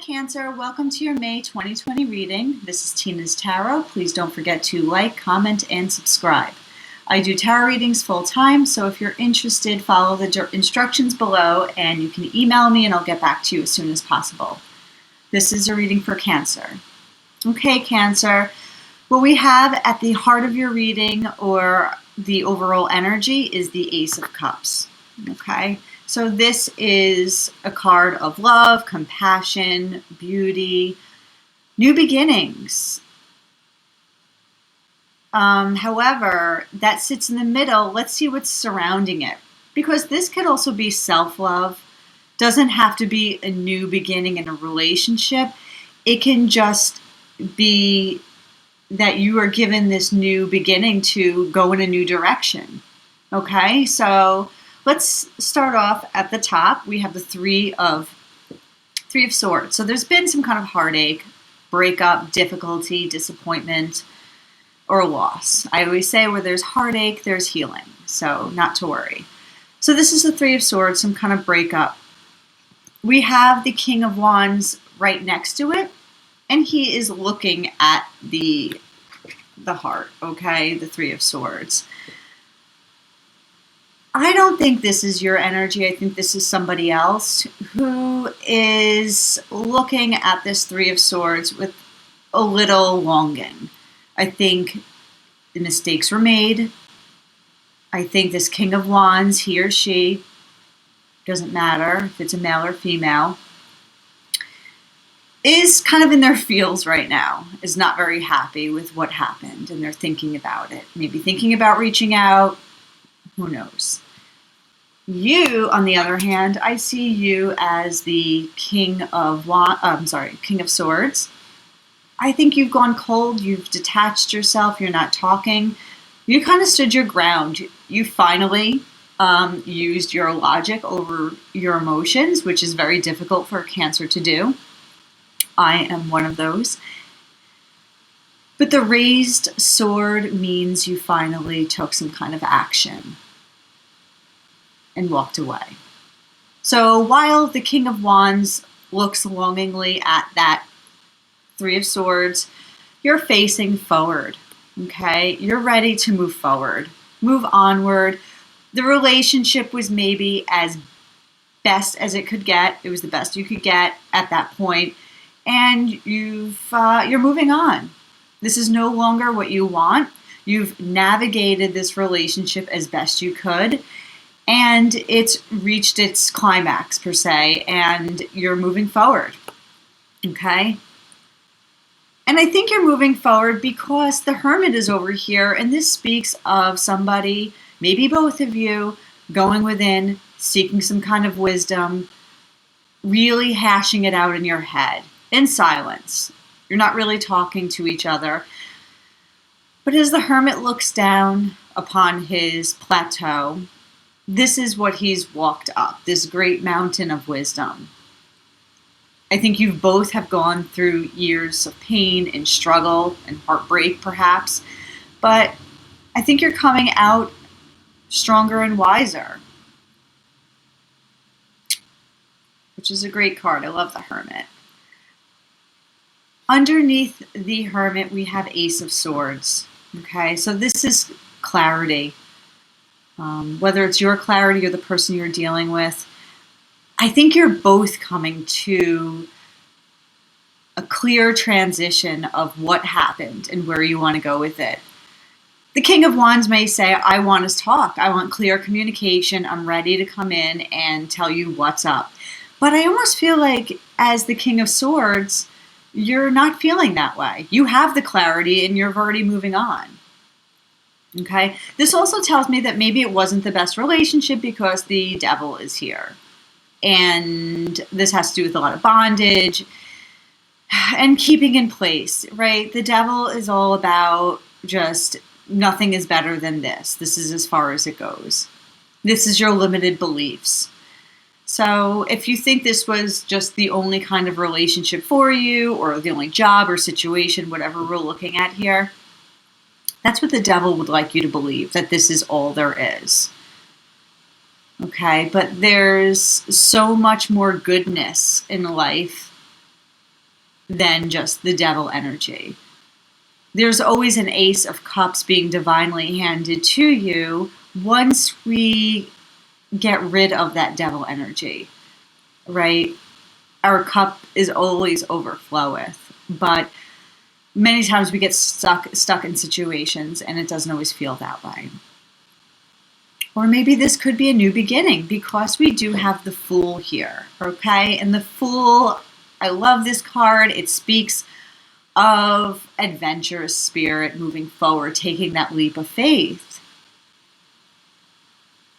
Cancer. Welcome to your May 2020 reading. This is Tina's Tarot. Please don't forget to like, comment, and subscribe. I do tarot readings full time, so if you're interested, follow the instructions below and you can email me and I'll get back to you as soon as possible. This is a reading for Cancer. Okay, Cancer. What we have at the heart of your reading or the overall energy is the Ace of Cups. Okay. So this is a card of love, compassion, beauty, new beginnings. However, that sits in the middle. Let's see what's surrounding it. Because this could also be self-love. Doesn't have to be a new beginning in a relationship. It can just be that you are given this new beginning to go in a new direction. Okay, so let's start off at the top. We have the Three of Swords. So there's been some kind of heartache, breakup, difficulty, disappointment, or loss. I always say where there's heartache, there's healing. So not to worry. So this is the Three of Swords, some kind of breakup. We have the King of Wands right next to it, and he is looking at the heart, okay? The Three of Swords. I don't think this is your energy. I think this is somebody else who is looking at this Three of Swords with a little longing. I think the mistakes were made. I think this King of Wands, he or she, doesn't matter if it's a male or female, is kind of in their feels right now, is not very happy with what happened, and they're thinking about it. Maybe thinking about reaching out. Who knows? You, on the other hand, I see you as the King of Swords. I think you've gone cold. You've detached yourself. You're not talking. You kind of stood your ground. You finally used your logic over your emotions, which is very difficult for a Cancer to do. I am one of those. But the raised sword means you finally took some kind of action and walked away. So while the King of Wands looks longingly at that Three of Swords, you're facing forward, okay? You're ready to move forward, move onward. The relationship was maybe as best as it could get. It was the best you could get at that point, and you're moving on. This is no longer what you want. You've navigated this relationship as best you could, and it's reached its climax, per se, and you're moving forward, okay? And I think you're moving forward because the Hermit is over here, and this speaks of somebody, maybe both of you, going within, seeking some kind of wisdom, really hashing it out in your head, in silence. You're not really talking to each other. But as the Hermit looks down upon his plateau, this is what he's walked up, this great mountain of wisdom. I think you both have gone through years of pain and struggle and heartbreak, perhaps. But I think you're coming out stronger and wiser, which is a great card. I love the Hermit. Underneath the Hermit, we have Ace of Swords. Okay, so this is clarity. Whether it's your clarity or the person you're dealing with, I think you're both coming to a clear transition of what happened and where you want to go with it. The King of Wands may say, I want to talk. I want clear communication. I'm ready to come in and tell you what's up. But I almost feel like as the King of Swords, you're not feeling that way. You have the clarity and you're already moving on. Okay? This also tells me that maybe it wasn't the best relationship because the Devil is here. And this has to do with a lot of bondage and keeping in place, right? The Devil is all about just nothing is better than this. This is as far as it goes. This is your limited beliefs. So if you think this was just the only kind of relationship for you or the only job or situation, whatever we're looking at here, that's what the Devil would like you to believe, that this is all there is. Okay, but there's so much more goodness in life than just the devil energy. There's always an Ace of Cups being divinely handed to you once we get rid of that devil energy, right? Our cup is always overfloweth, but many times we get stuck in situations and it doesn't always feel that way. Or maybe this could be a new beginning because we do have the Fool here, okay? And the Fool, I love this card. It speaks of adventurous spirit moving forward, taking that leap of faith.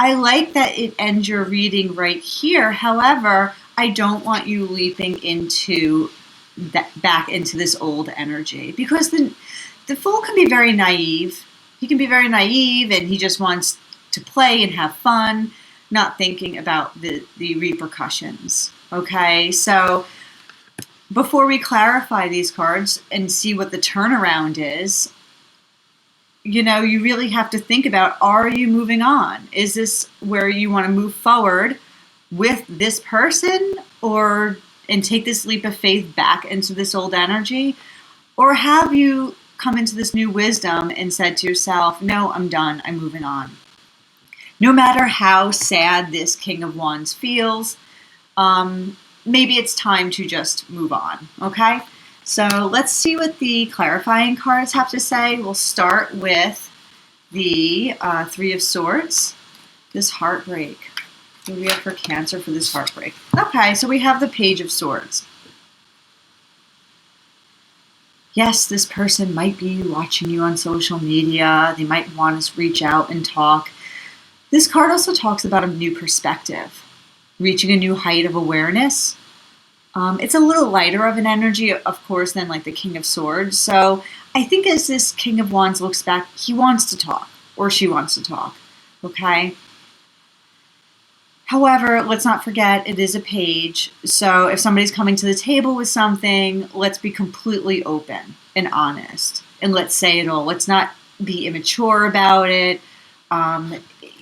I like that it ends your reading right here. However, I don't want you leaping into that, back into this old energy, because the Fool can be very naive. He can be very naive and he just wants to play and have fun, not thinking about the repercussions. Okay, so before we clarify these cards and see what the turnaround is, you know, you really have to think about, are you moving on? Is this where you want to move forward with this person and take this leap of faith back into this old energy? Or have you come into this new wisdom and said to yourself, no, I'm done, I'm moving on? No matter how sad this King of Wands feels, maybe it's time to just move on, okay? So let's see what the clarifying cards have to say. We'll start with the Three of Swords, this heartbreak. What do we have for Cancer for this heartbreak? Okay, so we have the Page of Swords. Yes, this person might be watching you on social media. They might want to reach out and talk. This card also talks about a new perspective, reaching a new height of awareness. It's a little lighter of an energy, of course, than like the King of Swords. So I think as this King of Wands looks back, he wants to talk, or she wants to talk, okay? However, let's not forget it is a page. So if somebody's coming to the table with something, let's be completely open and honest. And let's say it all. Let's not be immature about it.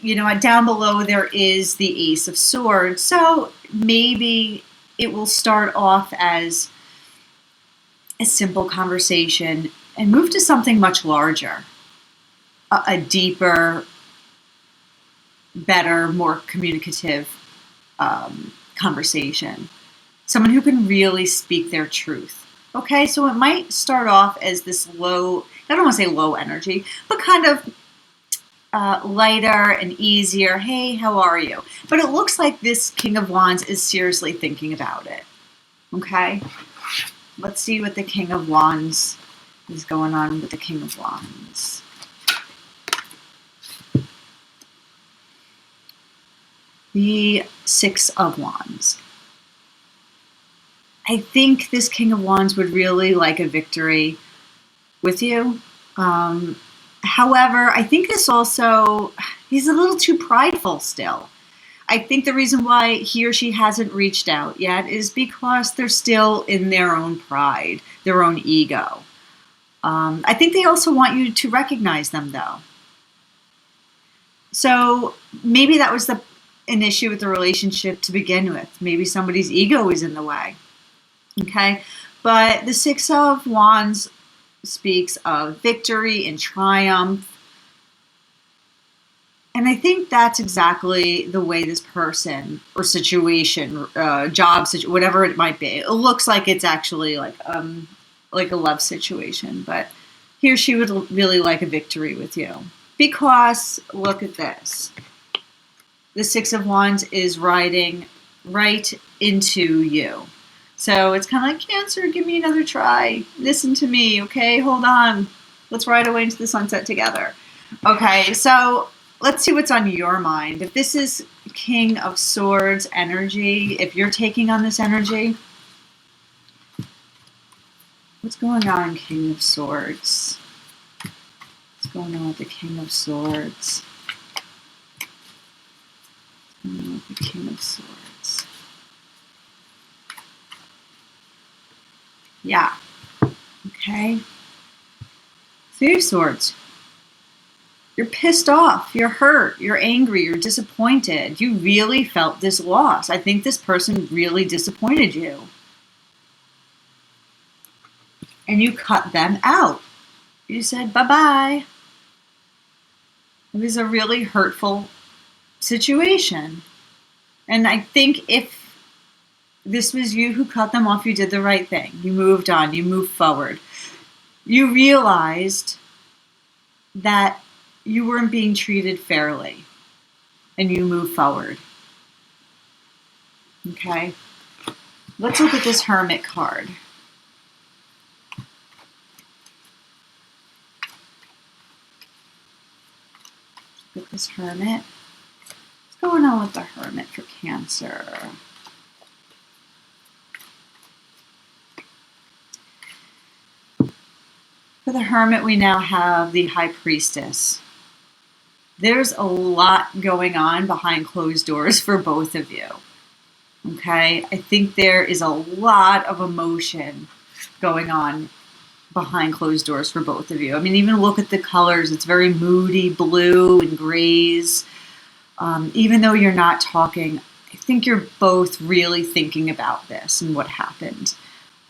You know, down below there is the Ace of Swords. So maybe it will start off as a simple conversation and move to something much larger, a deeper, better, more communicative conversation. Someone who can really speak their truth. Okay, so it might start off as this low, I don't want to say low energy, but kind of lighter and easier. Hey, how are you? But it looks like this King of Wands is seriously thinking about it. Okay, let's see what the King of Wands is going on with the King of Wands. The Six of Wands. I think this King of Wands would really like a victory with you. However, I think this also, he's a little too prideful still. I think the reason why he or she hasn't reached out yet is because they're still in their own pride, their own ego. I think they also want you to recognize them, though. So maybe that was an issue with the relationship to begin with. Maybe somebody's ego is in the way. Okay? But the Six of Wands speaks of victory and triumph. And I think that's exactly the way this person or situation, job situation, whatever it might be. It looks like it's actually like a love situation, but he or she would really like a victory with you. Because look at this. The Six of Wands is riding right into you. So it's kind of like, Cancer, give me another try. Listen to me, okay? Hold on. Let's ride away into the sunset together. Okay, so let's see what's on your mind. If this is King of Swords energy, if you're taking on this energy, what's going on, King of Swords? What's going on with the King of Swords? What's going on with the King of Swords? Yeah. Okay. Three of Swords. You're pissed off. You're hurt. You're angry. You're disappointed. You really felt this loss. I think this person really disappointed you. and you cut them out. You said, bye-bye. It was a really hurtful situation. And I think if this was you who cut them off, you did the right thing. You moved on, you moved forward. You realized that you weren't being treated fairly, and you moved forward. Okay? Let's look at this Hermit card. Look at this Hermit. What's going on with the Hermit for Cancer? For the Hermit, we now have the High Priestess. There's a lot going on behind closed doors for both of you. Okay? I think there is a lot of emotion going on behind closed doors for both of you. I mean, even look at the colors. It's very moody, blue and grays. Even though you're not talking, I think you're both really thinking about this and what happened.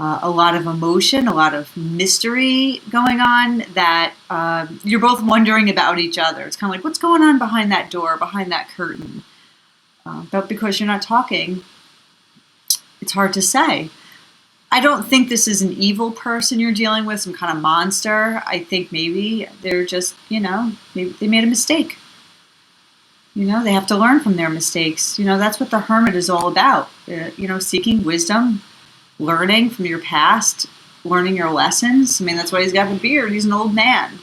A lot of emotion, a lot of mystery going on that you're both wondering about each other. It's kind of like, what's going on behind that door, behind that curtain? But because you're not talking, it's hard to say. I don't think this is an evil person you're dealing with, some kind of monster. I think maybe they're just, maybe they made a mistake. They have to learn from their mistakes. That's what the Hermit is all about. Seeking wisdom, learning from your past, learning your lessons. I mean, that's why he's got the beard. He's an old man.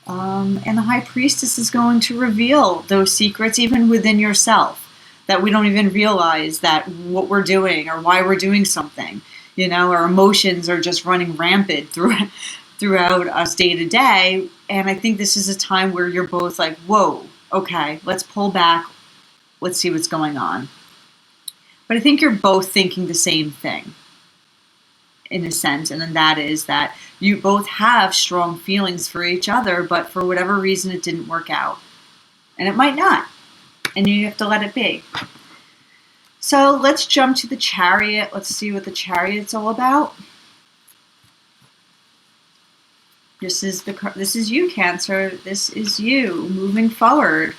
And the High Priestess is going to reveal those secrets even within yourself, that we don't even realize that what we're doing or why we're doing something. Our emotions are just running rampant throughout us day to day. And I think this is a time where you're both like, whoa, okay, let's pull back. Let's see what's going on. But I think you're both thinking the same thing in a sense. And then that is that you both have strong feelings for each other, but for whatever reason, it didn't work out. And it might not. And you have to let it be. So let's jump to the Chariot. Let's see what the Chariot's all about. This is you, Cancer. This is you moving forward.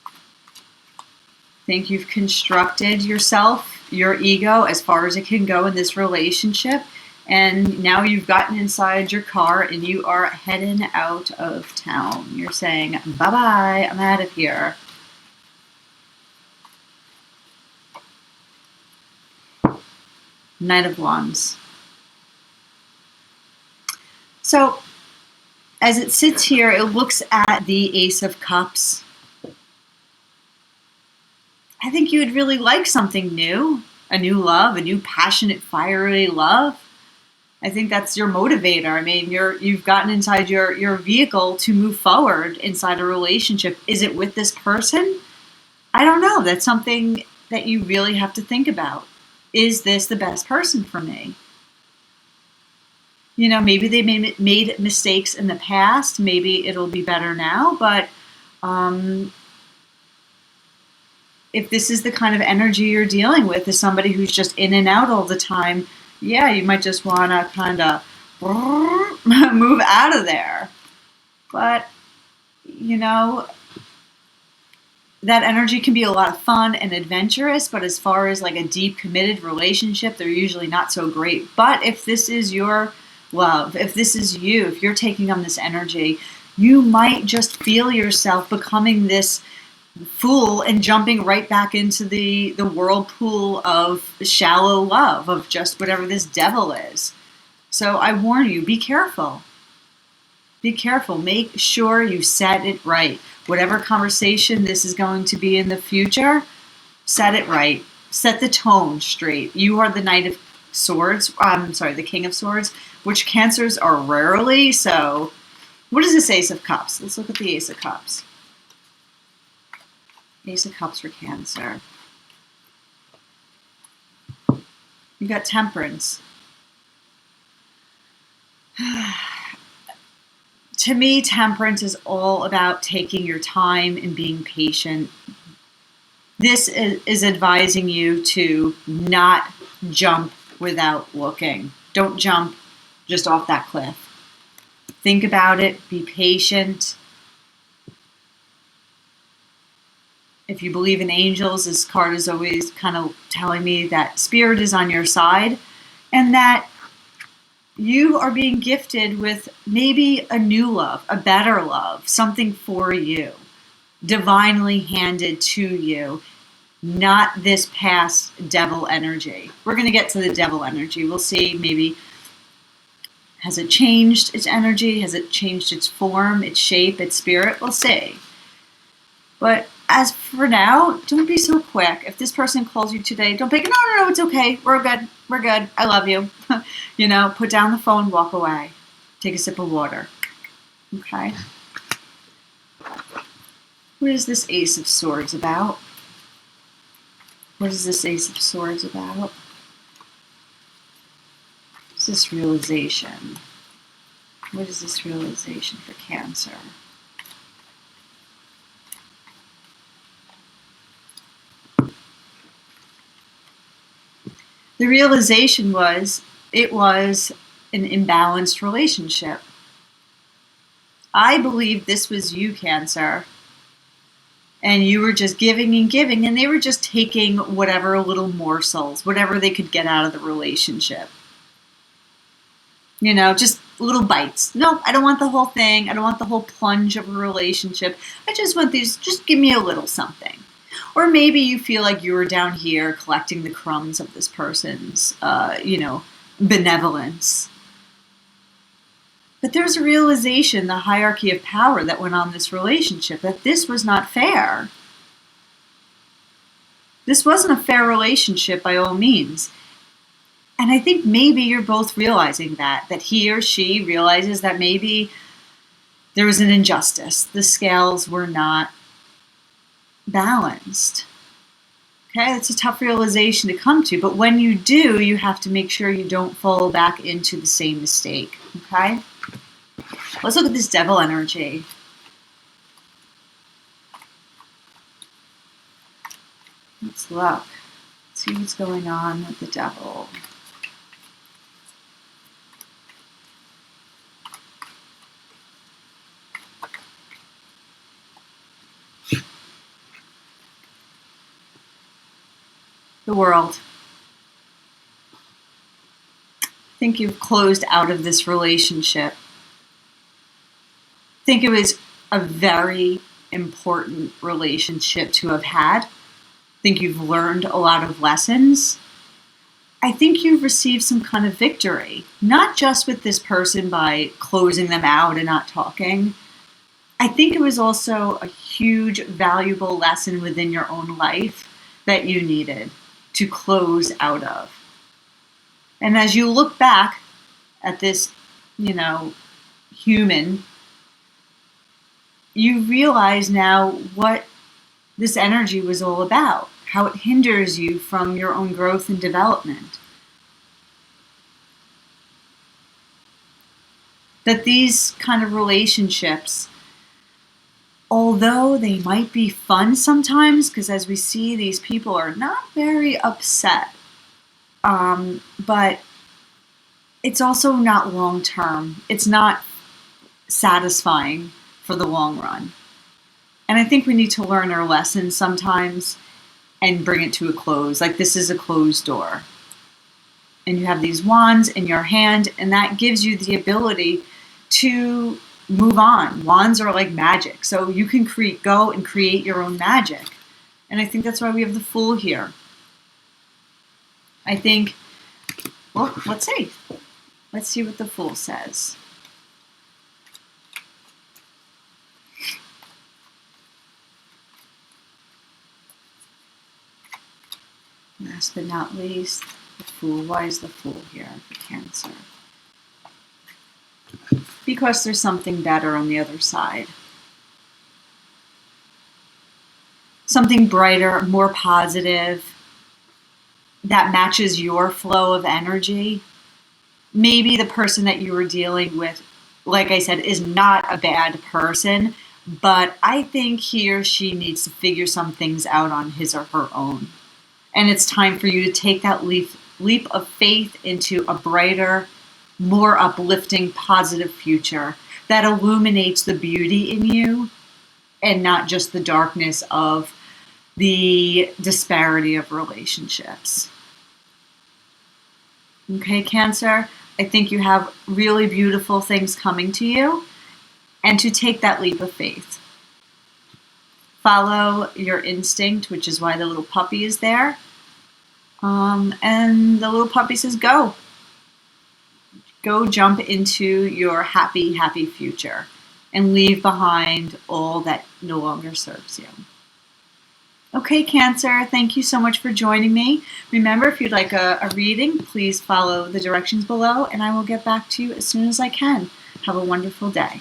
I think you've constructed yourself, your ego, as far as it can go in this relationship. And now you've gotten inside your car and you are heading out of town. You're saying, bye-bye, I'm out of here. Knight of Wands. So, as it sits here, it looks at the Ace of Cups. I think you would really like something new, a new love, a new passionate, fiery love. I think that's your motivator. I mean, you've gotten inside your vehicle to move forward inside a relationship. Is it with this person? I don't know. That's something that you really have to think about. Is this the best person for me? Maybe they made mistakes in the past. Maybe it'll be better now. But if this is the kind of energy you're dealing with, is somebody who's just in and out all the time, yeah, you might just want to kind of move out of there. But, that energy can be a lot of fun and adventurous, but as far as like a deep committed relationship, they're usually not so great. But if this is your love, if this is you, if you're taking on this energy, you might just feel yourself becoming this fool and jumping right back into the whirlpool of shallow love, of just whatever this devil is. So I warn you, be careful. Be careful. Make sure you set it right. Whatever conversation this is going to be in the future, set it right. Set the tone straight. You are the Knight of Swords. The King of Swords, which Cancers are rarely. So what is this Ace of Cups? Let's look at the Ace of Cups. Ace of Cups for Cancer. You got Temperance. To me, Temperance is all about taking your time and being patient. This is advising you to not jump without looking. Don't jump just off that cliff. Think about it. Be patient. If you believe in angels, this card is always kind of telling me that spirit is on your side and that you are being gifted with maybe a new love, a better love, something for you, divinely handed to you, not this past devil energy. We're going to get to the devil energy. We'll see, maybe, has it changed its energy? Has it changed its form, its shape, its spirit? We'll see. But as for now, don't be so quick. If this person calls you today, don't be, no, it's okay. We're good. I love you. Put down the phone, walk away. Take a sip of water. Okay? What is this Ace of Swords about? What is this Ace of Swords about? What's this realization? What is this realization for Cancer? The realization was it was an imbalanced relationship. I believe this was you, Cancer, and you were just giving and giving, and they were just taking whatever little morsels, whatever they could get out of the relationship. Just little bites. No, I don't want the whole thing. I don't want the whole plunge of a relationship. I just want these, just give me a little something. Or maybe you feel like you were down here collecting the crumbs of this person's, benevolence. But there's a realization, the hierarchy of power that went on in this relationship, that this was not fair. This wasn't a fair relationship by all means. And I think maybe you're both realizing that he or she realizes that maybe there was an injustice. The scales were not balanced. Okay, it's a tough realization to come to, but when you do, you have to make sure you don't fall back into the same mistake. Okay? Let's look at this devil energy. Let's look. See what's going on with the devil. The World. I think you've closed out of this relationship. I think it was a very important relationship to have had. I think you've learned a lot of lessons. I think you've received some kind of victory, not just with this person by closing them out and not talking. I think it was also a huge, valuable lesson within your own life that you needed to close out of. And as you look back at this, human, you realize now what this energy was all about, how it hinders you from your own growth and development. That these kind of relationships, although they might be fun sometimes, because as we see, these people are not very upset, but it's also not long-term. It's not satisfying for the long run. And I think we need to learn our lessons sometimes and bring it to a close. Like this is a closed door. And you have these wands in your hand, and that gives you the ability to move on. Wands are like magic. So you can go and create your own magic. And I think that's why we have the Fool here. I think, well, let's see. Let's see what the Fool says. Last but not least, the Fool. Why is the Fool here for Cancer? Because there's something better on the other side. Something brighter, more positive, that matches your flow of energy. Maybe the person that you were dealing with, like I said, is not a bad person, but I think he or she needs to figure some things out on his or her own. And it's time for you to take that leap of faith into a brighter, more uplifting, positive future that illuminates the beauty in you and not just the darkness of the disparity of relationships. Okay, Cancer, I think you have really beautiful things coming to you, and to take that leap of faith. Follow your instinct, which is why the little puppy is there. And the little puppy says, go. Go jump into your happy, happy future and leave behind all that no longer serves you. Okay, Cancer, thank you so much for joining me. Remember, if you'd like a reading, please follow the directions below, and I will get back to you as soon as I can. Have a wonderful day.